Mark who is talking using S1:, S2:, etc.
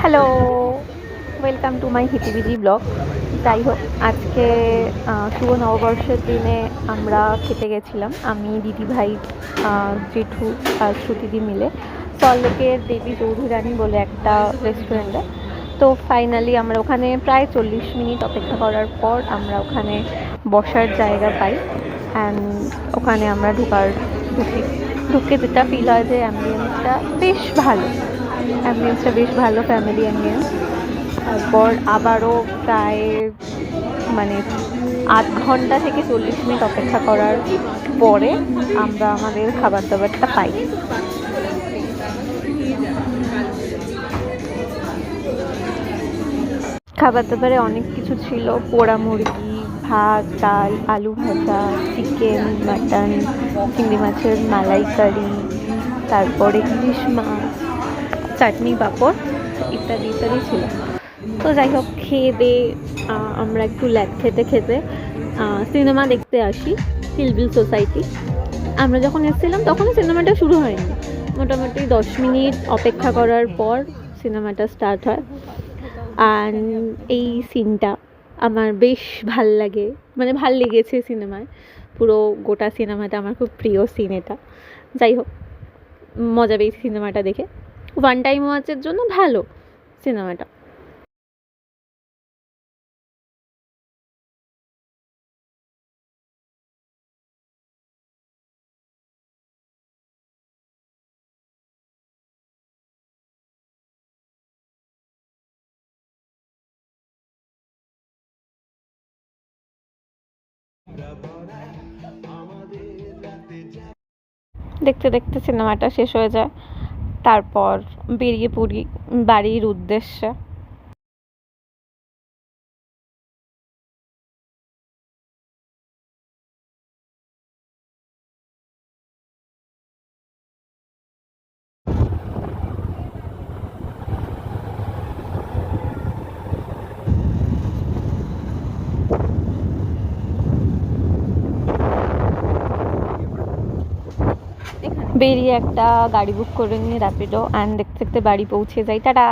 S1: Hello, welcome to my হিতিবিজি blog. যাই হোক, আজকে শুভ নববর্ষের দিনে আমরা খেতে গেছিলাম, আমি দিদিভাই, জেঠু আর শ্রুতিদি মিলে সল্টলেকের দেবী চৌধুরানী বলে একটা রেস্টুরেন্টে। তো ফাইনালি আমরা ওখানে প্রায় 40 মিনিট অপেক্ষা করার পর আমরা ওখানে বসার জায়গা পাই। অ্যান্ড ওখানে আমরা ঢুকে যেটা ফিল হয় যে অ্যাম্বিয়েন্সটা বেশ ভালো, ফ্যামিলি অ্যাম্বিয়েন্স। তারপর আবারও প্রায় মানে 8 ঘন্টা থেকে 40 মিনিট অপেক্ষা করার পরে আমরা আমাদের খাবার দাবারটা পাই। খাবার দাবারে অনেক কিছু ছিল, পোড়া মুরগি, ভাত, ডাল, আলু ভাজা, চিকেন, মাটন, চিংড়ি মাছের মালাইকারি, তারপরে ইলিশ মাছ, চাটনি, পাঁপড় ইত্যাদি ইত্যাদি ছিল। তো যাই হোক, খেয়ে দিয়ে আমরা একটু ল্যাগ খেতে খেতে সিনেমা দেখতে আসি, কিলবিল সোসাইটি। আমরা যখন এসেছিলাম তখনও সিনেমাটা শুরু হয়নি, মোটামুটি 10 মিনিট অপেক্ষা করার পর সিনেমাটা স্টার্ট হয়। আর এই সিনটা আমার বেশ ভাল লেগেছে সিনেমায়। পুরো গোটা সিনেমাটা আমার খুব প্রিয় সিন এটা। যাই হোক, মজা পেয়েছি সিনেমাটা দেখে। ওয়ান টাইম ওয়াচের জন্য ভালো সিনেমাটা। দেখতে দেখতে সিনেমাটা শেষ হয়ে যায়, তারপর বেরিয়ে পড়ি বাড়ির উদ্দেশ্যে। বেরিয়ে একটা গাড়ি বুক করে নিয়ে র্যাপিডো, অ্যান্ড দেখতে দেখতে বাড়ি পৌঁছে যাই। টাটা।